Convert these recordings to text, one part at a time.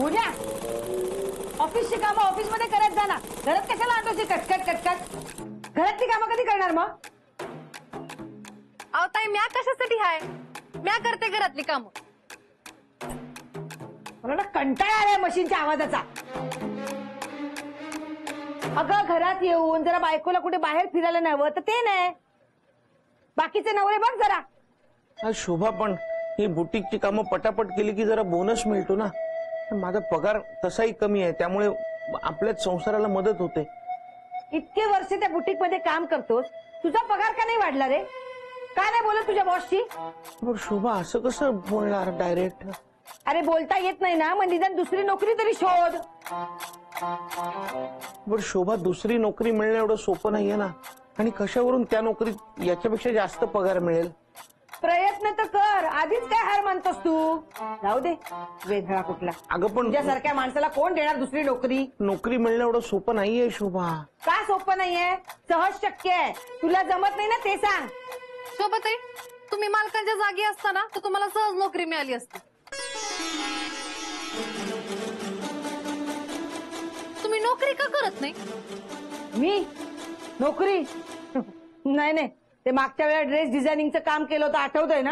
मोन्या, ऑफिसची कामं ऑफिस मध्ये करत जा ना, घरात कशाला आणतोस कटकट कटकट? घरातली कामं कधी करणार मग? अहो ताई, म्या कशासाठी हाय? म्या करते घरातली कामं. मला ना कंटाळा आलाय मशीनच्या आवाजाचा. अगं घरात येऊन जरा बायकोला कुठे बाहेर फिरायला न्यावं तर ते नाही. बाकीचे नवरे बघ जरा. शोभा, पण ही बुटीकची कामं पटापट केली की जरा बोनस मिळतो ना. माझा पगार तसाही कमी आहे, त्यामुळे आपल्याच संसाराला मदत होते. इतके वर्ष त्या बुटीक मध्ये काम करतोस, तुझा पगार का नाही वाढला रे? का नाही बोलत तुझ्या बॉसशी? शोभा, असं कसं बोलणार डायरेक्ट? अरे बोलता येत नाही ना, मग निदान दुसरी नोकरी तरी शोध. बरं शोभा, दुसरी नोकरी मिळणं एवढं सोपं नाहीये ना. आणि कशावरून त्या नोकरीत याच्यापेक्षा जास्त पगार मिळेल? प्रयत्न तर कर. आधीच काय हार मानतोस तू? जाऊ दे वेधळा कुठला. अगं पण तुझ्यासारख्या माणसाला कोण देणार दुसरी नोकरी? नोकरी मिळणं एवढं सोपं नाहीये शोभा. का सोपं नाहीये? सहज शक्य आहे. तुला जमत नाही ना ते सांग. शोभाताई, तुम्ही मालकांच्या जागी असताना तर तुम्हाला सहज नोकरी मिळाली असती. तुम्ही नोकरी का करत नाही? मी नोकरी नाही नाही, ते मागच्या वेळेला ड्रेस डिझायनिंगचं काम केलं होतं, आठवतंय ना?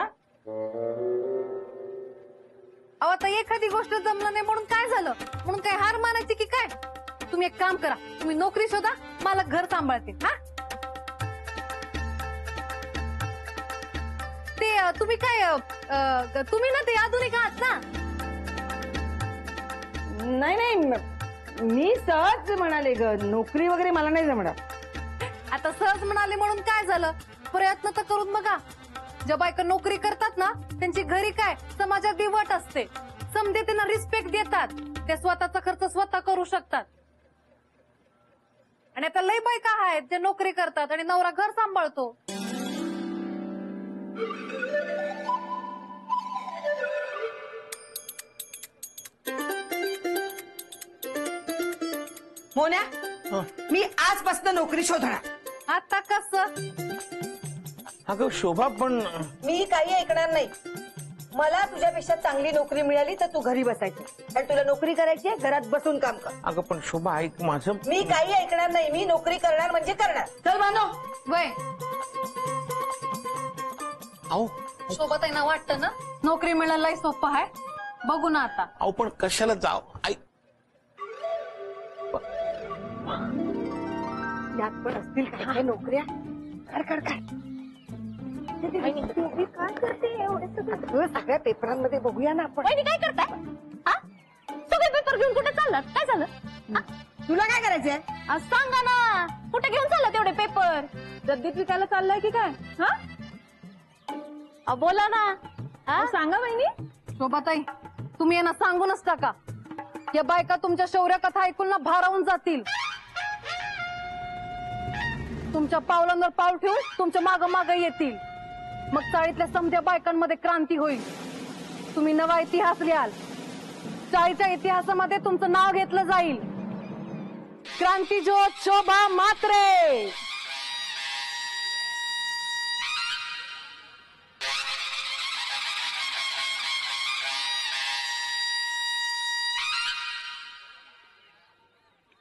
अहो आता एखादी गोष्ट जमलं नाही म्हणून काय झालं? म्हणून काय हार मानायची की काय? तुम्ही एक काम करा, तुम्ही नोकरी शोधा, मला घर सांभाळते. हा, ते तुम्ही काय तुम्ही ना ते आधुनिक आहात ना? नाही नाही, मी सहज म्हणाले ग, नोकरी वगैरे मला नाही जमणार. आता सहज म्हणाले म्हणून काय झालं? प्रयत्न तर करून बघा. ज्या बायका नोकरी करतात ना, त्यांची घरी काय समाजात दिवट असते. समजे त्यांना रिस्पेक्ट देतात, ते स्वतःचा खर्च स्वतः करू शकतात. आणि आता लय बायका आहेत जे नोकरी करतात आणि नवरा घर सांभाळतो. मोन्या, मी आजपासून नोकरी शोधणार. आता कसं? अगं शोभा, पण मी काही ऐकणार नाही. मला तुझ्यापेक्षा चांगली नोकरी मिळाली तर तू घरी बसायचं आणि तुला नोकरी करायची आहे, घरात बसून काम कर. अगं पण शोभा, ऐक माझं. मी काही ऐकणार नाही. मी नोकरी करणार म्हणजे करणार. चल मानो. वय अहो शोभाताईंना वाटतं ना नोकरी मिळायला लय सोपं आहे. बघू ना आता. अहो पण कशाला जाव? ऐक, यात पण असतील काय नोकऱ्या. कर कर काय करते एवढे सगळ्या पेपरांमध्ये बघूया ना आपण. काय करताय? सगळे पेपर घेऊन कुठे चाललात? काय झालं? तुला काय करायचंय? सांगा ना, कुठे घेऊन चालला तेवढे पेपर? रद्दीत विकायला चाललाय की काय? बोला ना. सांगा बहिणी. शोभाताई, तुम्ही यांना सांगूनच टाका. या बायका तुमच्या शौर्य कथा ऐकून ना भारावून जातील. तुमच्या पावलांवर पाऊल ठेवून तुमच्या माग माग येतील. मग चाळीतल्या समध्या बायकांमध्ये क्रांती होईल. तुम्ही नवा इतिहास लिहाल. चाळीच्या इतिहासामध्ये तुमचं नाव घेतलं जाईल. क्रांती ज्योत शोभा म्हात्रे.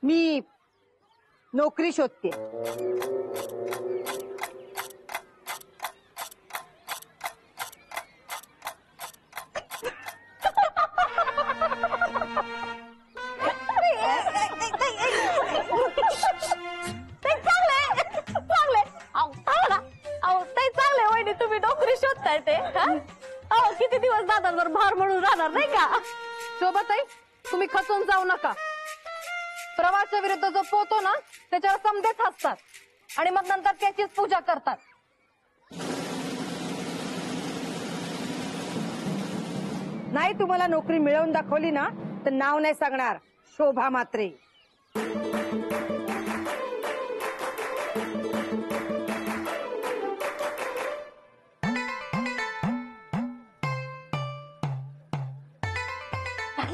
मी नोकरी शोधते. तुम्ही नोकरी शोधताय ते किती दिवस दादांवर भार म्हणून राहणार नाही का? शोभाताई, तुम्ही खचून जाऊ नका. प्रवाहाच्या विरुद्ध जो पोहतो ना त्याच्यावर समदेच हसतात आणि मग नंतर त्याचीच पूजा करतात. नाही तुम्हाला नोकरी मिळवून दाखवली ना तर नाव नाही सांगणार. शोभा म्हात्रे.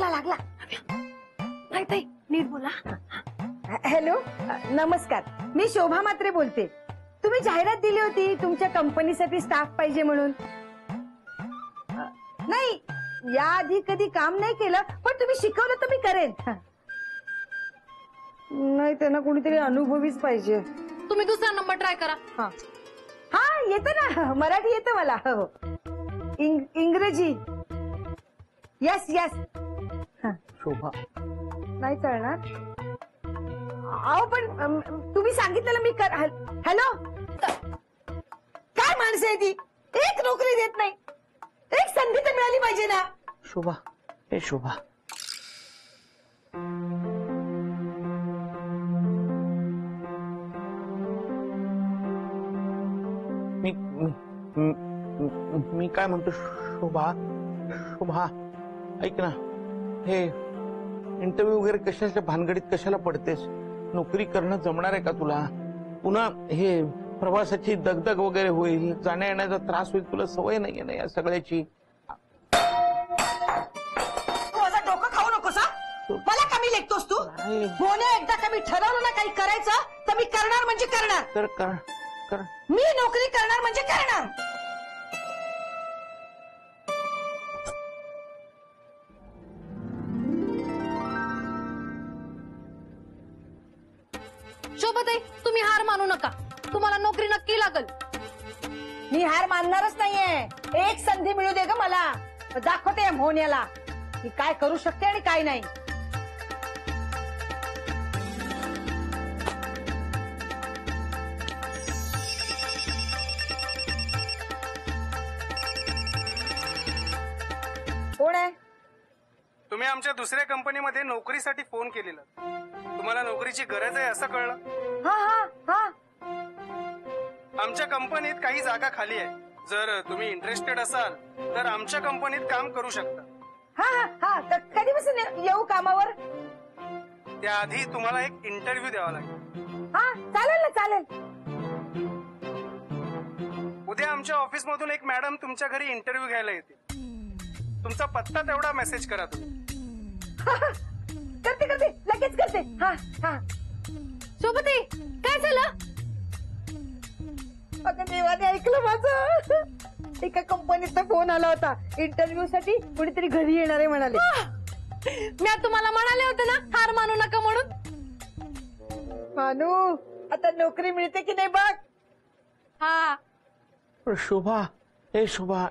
लागला लागला. नाही ताई, नीट बोला. हॅलो, नमस्कार. मी शोभा म्हात्रे बोलते. तुम्ही जाहिरात दिली होती तुमच्या कंपनीसाठी स्टाफ पाहिजे म्हणून. नाही, याआधी कधी काम नाही केलं, पण तुम्ही शिकवलं तर मी करेन. नाही, त्यांना कोणीतरी अनुभवीच पाहिजे. तुम्ही दुसरा नंबर ट्राय करा. हा हा, येतं ना, मराठी येतं मला. हो, इंग्रजी. Yes yes. शोभा, नाही चालणार. अहो पण तुम्ही सांगितलेलं मी कर. हॅलो, काय माणसं आहे ती? एक नोकरी देत नाही. एक संधी तर मिळाली पाहिजे ना. शोभा, हे शोभा, मी मी काय म्हणतो शोभा, शोभा ऐक ना, हे इंटरव्ह्यू वगैरे कशाच्या भानगडीत कशाला पडतेस? नोकरी करणं जमणार आहे का तुला? पुन्हा हे प्रवासाची दगदग वगैरे होईल, जाण्या येण्याचा त्रास होईल. तुला सवय नाहीये ना या सगळ्याची. तू माझं डोकं खाऊ नकोस हा. मला कमी लेखतोस तू. नाही. होणे एकदा कमी ठरवलं ना काही करायचं तर मी करणार म्हणजे करणार. तर कर कर. मी नोकरी करणार म्हणजे करणार. शोभाताई, तुम्ही हार मानू नका. तुम्हाला नोकरी नक्की लागल. मी हार मानणारच नाहीये. एक संधी मिळू दे ग मला. दाखवते या मोहन्याला मी काय करू शकते आणि काय नाही. कोण आहे? तुम्ही आमच्या दुसऱ्या कंपनीमध्ये नोकरीसाठी फोन केलेला. तुम्हाला नोकरीची गरज आहे असं कळलं. हा हा हा. आमच्या कंपनीत काही जागा खाली आहे. जर तुम्ही इंटरेस्टेड असाल तर आमच्या कंपनीत काम करू शकता. हा हा हा. कधीपासून येऊ कामावर? त्याआधी तुम्हाला एक इंटरव्ह्यू द्यावा लागेल. हा चालेल ना, चालेल. उद्या आमच्या ऑफिसमधून एक मॅडम तुमच्या घरी इंटरव्ह्यू घ्यायला येते. तुमचा पत्ता तेवढा मेसेज करा तुम्ही. करते करते, लगेच करते. हा हा. शोभाताई, काय झालं? अगं देवाने ऐकलं माझं. एका कंपनीचा फोन आला होता इंटरव्ह्यू साठी. कोणीतरी घरी येणार आहे म्हणाले. मी तुम्हाला म्हणाले होते ना हार मानू नका म्हणून. मानू, आता नोकरी मिळते की नाही बघ. हा, पण शोभा, हे शोभा,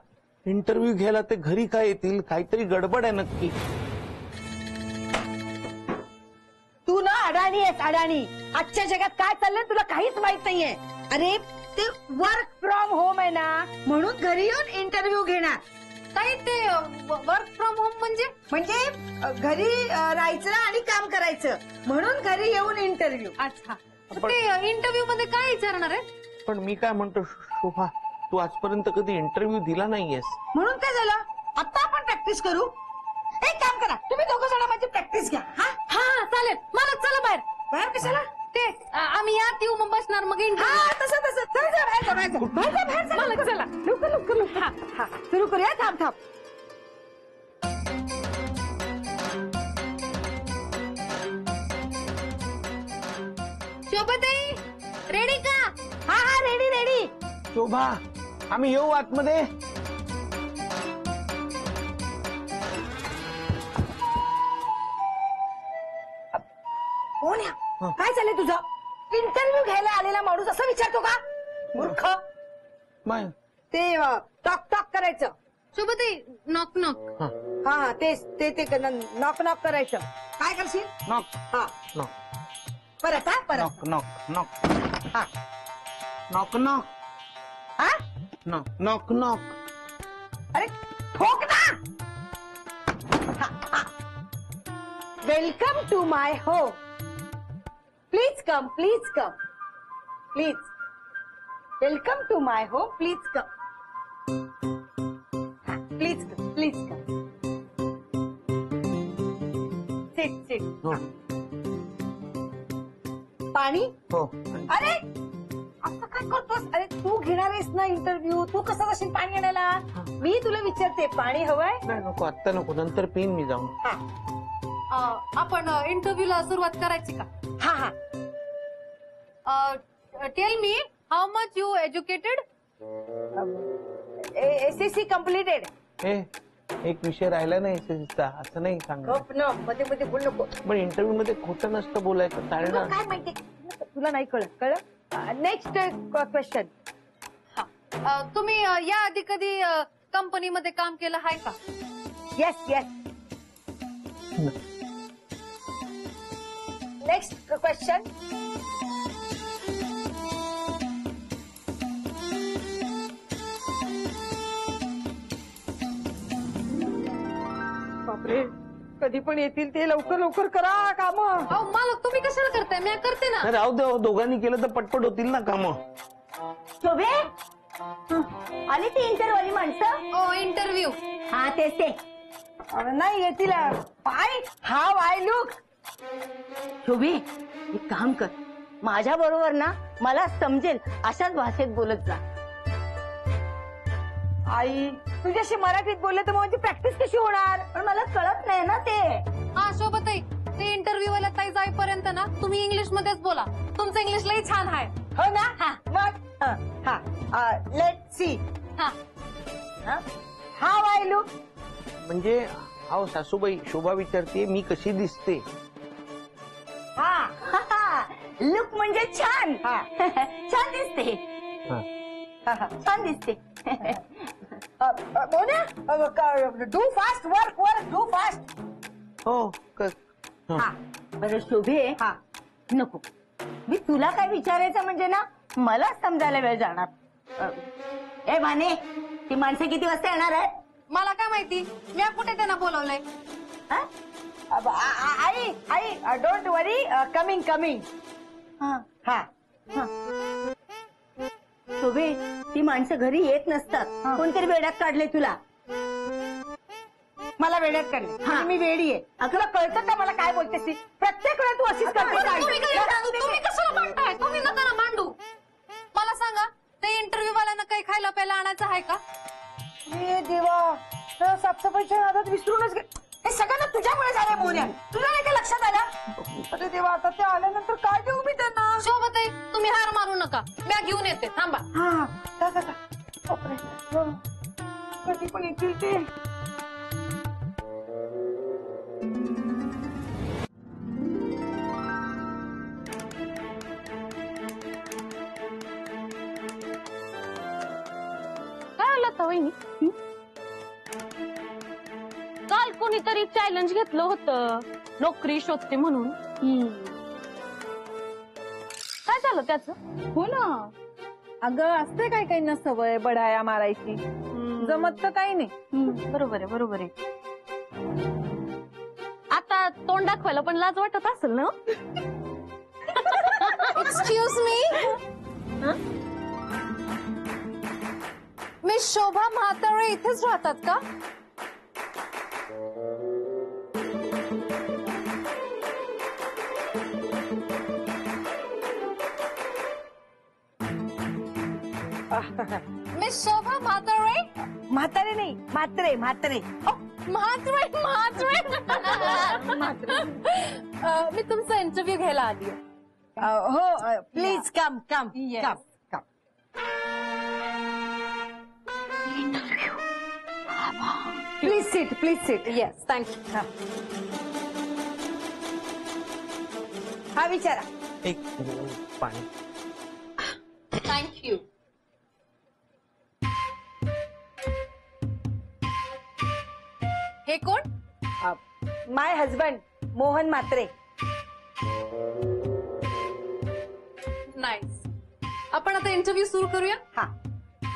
इंटरव्ह्यू घ्यायला ते घरी काय येतील? काहीतरी गडबड आहे नक्की. तू ना अडाणी आहेस, अडाणी. आजच्या जगात काय चाललंय तुला काहीच माहित नाहीये. अरे ते वर्क फ्रॉम होम आहे ना, म्हणून घरी येऊन इंटरव्ह्यू घेणार. ताई ते वर्क फ्रॉम होम म्हणजे घरी राहायचं आणि काम करायचं, म्हणून घरी येऊन इंटरव्ह्यू. अच्छा, ते इंटरव्ह्यू मध्ये काय विचारणार आहे? पण मी काय म्हणतो शोभा, तू आजपर्यंत कधी इंटरव्ह्यू दिला नाहीयेस. म्हणून काय झालं? आता आपण प्रॅक्टिस करू. एक काम करा, तुम्ही दोघं जण माझी प्रॅक्टिस घ्या. हा हा चालेल. मला चला बाहेर. बाहेर कशाला? ते आम्ही यात येऊ मग बसणार मग इंटरव्ह्यू. हा तसं तसं. चल जा, बाहेर जा, बाहेर जा. बाहेर जा, बाहेर जा. मला चला. लवकर लवकर लवकर. हा हा. सुरू करूया. थांब थांब. शोभाताई, रेडी का? हा हा, रेडी रेडी. शोभा, आम्ही येऊ आतमध्ये. कोण या? काय चाललंय तुझं? इंटरव्ह्यू घ्यायला आलेला माणूस असं विचारतो का? मूर्ख. माय ते टॉक टॉक करायचं. Shobhatai, knock knock. हा हा, तेच ते नॉक नॉक करायचं. काय करशील? नॉक हा नॉक परत. हा परत. नॉक नॉक नॉक हा नॉक नॉक हा. Knock knock knock. अरे ठोक ना. Welcome to my home. Please come, please come, please. Welcome to my home. Please come. Please come, please come. Sit sit. हो पाणी. हो. अरे असं काय करतोस? अरे तू घेणार आहेस ना इंटरव्ह्यू, तू कसं जाशील पाणी आणायला? मी तुला विचारते, पाणी हवंय? नाही नको, आत्ता नको, नंतर पिन मी जाऊन. आपण इंटरव्ह्यूला सुरुवात करायची का? हा हा. Tell me how much you educated? SSC completed. हे एक विषय राहिला नाही SSC चा, असं नाही सांगणार. गप ना, मध्ये मध्ये बोल नको. पण इंटरव्ह्यू मध्ये खोटं नसतं बोलायचं, तुला टाळणार. काय माहिती, तुला नाही कळलं. Next question. तुम्ही या आधी कधी कंपनीमध्ये काम केलं आहे का? Yes yes. Next question. बापरे, कधी पण येतील ते, लवकर लवकर करा काम. अहो मालक, तुम्ही कशाला करताय? मी करते ना. नाही, राहू दे हो, दोघांनी केलं तर पटपट होतील ना कामं. शोभे, आली ती इंटरव्ह्यू माणसं. इंटरव्ह्यू. हा तेच ते. नाही येतील. पाय हाव आय लुक. शोभे, एक काम कर, माझ्या बरोबर ना मला समजेल अशाच भाषेत बोलत जा. आई, तुझ्याशी मराठीत बोलले तर माझी प्रॅक्टिस कशी होणार? पण मला कळत नाही ना ते. हा शोभताई, ते इंटरव्ह्यू वाला ताई जाईपर्यंत ना तुम्ही इंग्लिश मध्येच बोला. तुमचं इंग्लिश लई छान आहे. हो ना. हा मग लेट सी. हा. हाव आय लुक. म्हणजे अहो सासूबाई, शोभा विचारते मी कशी दिसते. हा लुक म्हणजे छान. छान दिसते. छान दिसते. Do fast work work do fast. हो हा बरं शोभे. हा नको, मी तुला काय विचारायचं म्हणजे ना मला समजायला वेळ जाणार. ए भाने, ती माणसं किती वाजता येणार आहेत? मला काय माहिती, मी कुठे त्यांना बोलवलंय. आई आई डोंट वरी, कमिंग कमिंग. हा शोभे, ती माणसं घरी येत नसतात. कोणतरी वेड्यात काढले तुला. मला वेड्यात काढले आणि मी वेडी आहे. तुला कळतं का मला काय बोलतेस ती? प्रत्येक वेळा तू अशीच करते. तुम्ही कशाला मांडताय? तुम्ही नका ना मांडू. मला सांगा, ते इंटरव्ह्यू वाल्यांना काही खायला प्यायला आणायचं आहे का? देवा, साफसफाईच्या नादात विसरूनच हे सगळ्यांना तुझ्यामुळे झालं. मोन्या, तुला नाही का लक्षात आलं? अरे देवा, आता ते आल्यानंतर काय देऊ मी त्यांना? शोभताई, तुम्ही हार मारू नका, मी घेऊन येते. थांबा. हा कधी पण येतील ते. काय आलं वहिनी? काल कोणीतरी चॅलेंज घेतलं होतं नोकरी शोधते म्हणून. काय झालं त्याचं? हो ना, अगं असते काही काही ना सवय बढाया मारायची. जमत तर काही नाही. बरोबर आहे, बरोबर आहे. आता तोंड दाखवायला पण लाज वाटत असेल ना? एक्सक्यूज मी, मी शोभा म्हातारे इथेच राहतात का? मिस शोभा म्हातारे? म्हातारे नाही, म्हात्रे म्हात्रे. म्हात्रे म्हात्रे. मी तुमचा इंटरव्ह्यू घ्यायला आली. हो please come come come come. Please seat, please seat. Yes, thank you. हा विचारा. एक पाणी. थँक्यू. हे कोण? माय हजबंड मोहन म्हात्रे. नाईस. आपण आता इंटरव्ह्यू सुरू करूया. हा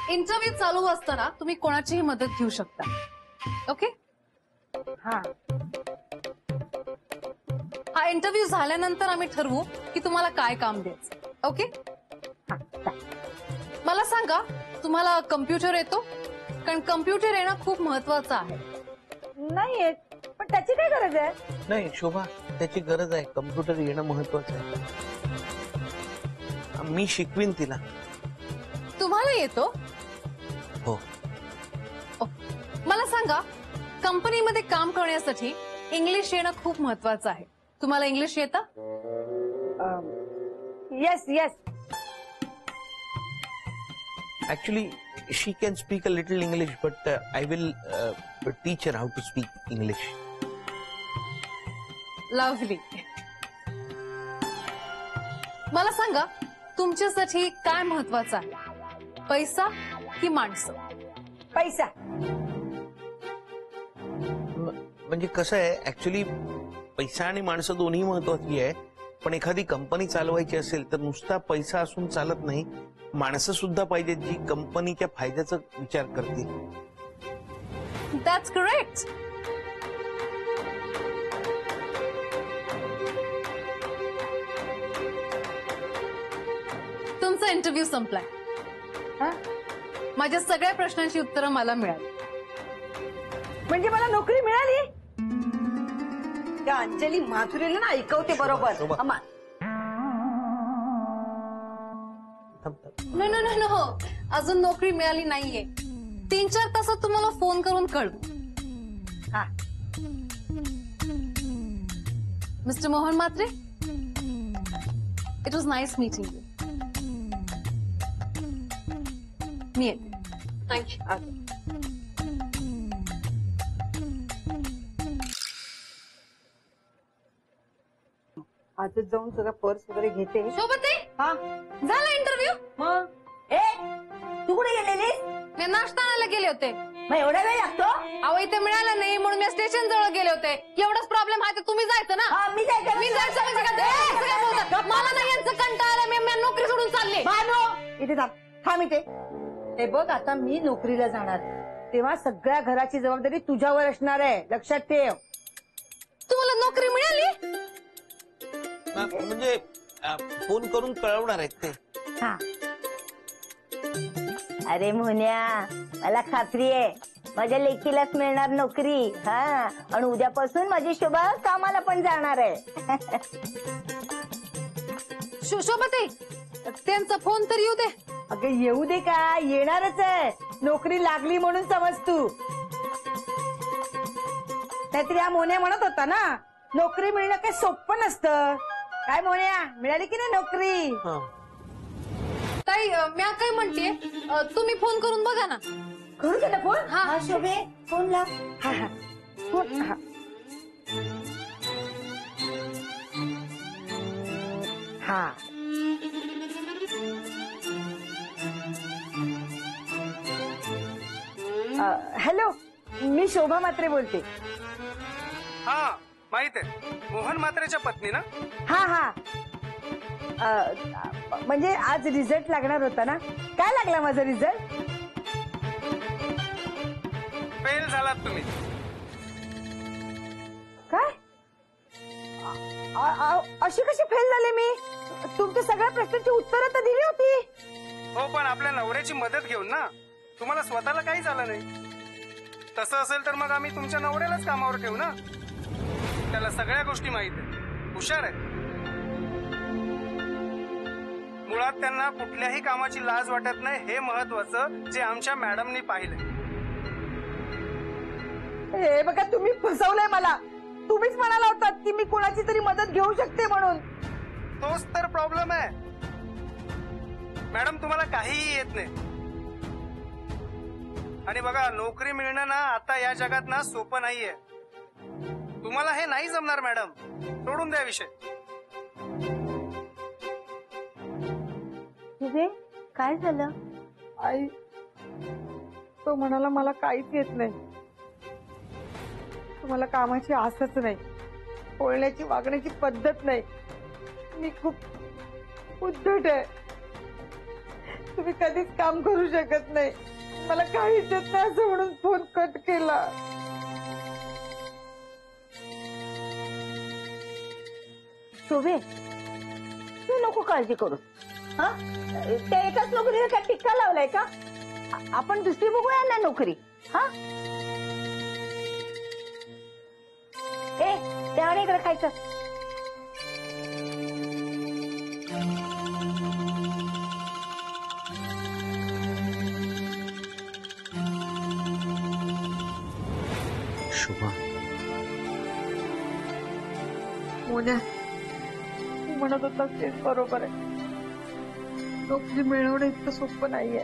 इंटरव्ह्यू चालू असताना तुम्ही कोणाचीही मदत घेऊ शकता. ओके? हा हा इंटरव्ह्यू झाल्यानंतर आम्ही ठरवू की तुम्हाला काय काम द्यायचं. ओके? मला सांगा, तुम्हाला कम्प्युटर येतो? कारण कम्प्युटर येणं खूप महत्वाचं आहे. नाही येत, पण त्याची काय गरज आहे? नाही शोभा, त्याची गरज आहे. कम्प्युटर येणं महत्वाचं आहे. मी शिकवीन तिला. तुम्हाला येतो? हो. मला सांगा, कंपनीमध्ये काम करण्यासाठी इंग्लिश येणं खूप महत्वाचं आहे. तुम्हाला इंग्लिश येतं? Yes yes. Actually she can speak a little English but I will teach her how to speak English. Lovely. मला सांगा तुमच्यासाठी काय महत्वाचं आहे, पैसा की माणसं? पैसा. म्हणजे कसं आहे, ऍक्च्युली पैसा आणि माणसं दोन्ही महत्वाची आहे, पण एखादी कंपनी चालवायची असेल तर नुसता पैसा असून चालत नाही, माणसं सुद्धा पाहिजेत जी कंपनीच्या फायद्याचा विचार करतील. That's correct. तुमचा इंटरव्ह्यू संपलाय. हा? माझ्या सगळ्या प्रश्नांची उत्तरं मला मिळाली. म्हणजे मला नोकरी मिळाली? त्या अंजली माथुरेला ना ऐकवते बरोबर. शोभा. अम्मा, थांब, थांब. नो नो नो नो, अजून नोकरी मिळाली नाहीये. 3-4 तासात तुम्हाला फोन करून कळवू. हा. Mister Mohan Mhatre, it was nice meeting you. मी येते. थँक्यू. आजच जाऊन सगळं पर्स वगैरे घेते. सोबते हा. झाला इंटरव्ह्यू. मग ए तू कुठे गेलेली? मी नाश्ता आणायला गेले होते. मग एवढा वेळ लागतो? अहो इथे मिळालं नाही म्हणून मी स्टेशन जवळ गेले होते. एवढाच प्रॉब्लेम आहे तर तुम्ही जायचं ना. हा, मी जायचं. मी जायचं म्हणजे काय? असं काय बोलतात? मला नाही यांचं कंटाळा. मी नोकरी सोडून चालले. मानो इथे थांब इथे. हे बघ, आता मी नोकरीला जाणार तेव्हा सगळ्या घराची जबाबदारी तुझ्यावर असणार आहे, लक्षात ठेव. तुम्हाला नोकरी मिळाली? म्हणजे फोन करून कळवणार आहेत ते. हा. अरे मोन्या, मला खात्री आहे माझ्या लेकीलाच मिळणार नोकरी. हा, आणि उद्यापासून माझी शोभा कामाला पण जाणार आहे. शोभाताई, त्यांचा फोन तर येऊ दे. अगं येऊ दे का, येणारच आहे. नोकरी लागली म्हणून समज तू. नाहीतरी हा मोन्या म्हणत होता ना, नोकरी मिळणं काही सोपं नसतं. काय मोन्या, मिळाली की नाही नोकरी? हा. ताई, मी काय म्हणते, तुम्ही फोन करून बघा ना. करू दे ना फोन. हा. शोभे फोन लाव. हा हा फोन. हा. हा. हॅलो, मी शोभा म्हात्रे बोलते. हा माहित आहे, मोहन म्हात्रेच्या पत्नी ना? हा हा. म्हणजे आज रिझल्ट लागणार होता ना. काय लागला माझा रिझल्ट? फेल झालात तुम्ही. काय? अशी कशी फेल झाले मी? तुमच्या सगळ्या प्रश्नांची उत्तरं तर दिली होती. हो, पण आपल्या नवऱ्याची मदत घेऊन ना. तुम्हाला स्वतःला काही झालं नाही. तसं असेल तर मग आम्ही तुमच्या नवऱ्यालाच कामावर ठेवू ना. त्याला सगळ्या गोष्टी माहित आहे, हुशार आहे. मुळात त्यांना कुठल्याही कामाची लाज वाटत नाही, हे महत्वाचं जे आमच्या मॅडमनी पाहिलंय. हे बघा, तुम्ही फसवलंय मला. तुम्हीच म्हणाला होतात की मी कोणाची तरी मदत घेऊ शकते म्हणून. तोच तर प्रॉब्लेम आहे. मॅडम, तुम्हाला काहीही येत नाही. आणि बघा, नोकरी मिळणं ना आता या जगात ना सोपं नाहीये. तुम्हाला हे नाही जमणार मॅडम. सोडून द्या विषय. काय झालं? आई, तो म्हणाला मला काहीच येत नाही. तुम्हाला कामाची आसच नाही, बोलण्याची वागण्याची पद्धत नाही. मी खूप उद्धट आहे. तुम्ही कधीच काम करू शकत नाही. मला काहीच येत नाही असं म्हणून फोन कट केला. शोभे, तू नको काळजी करू. हा, त्या एकाच नोकरीला काय टिक्का लावलाय का? आपण दुसरी बघूया ना नोकरी. हा, ए त्यावेळी इकडे खायचं. शोभा, मोन्या, तू म्हणत होता तेच बरोबर आहे. नोकरी मिळवणं इतकं सोपं नाहीये.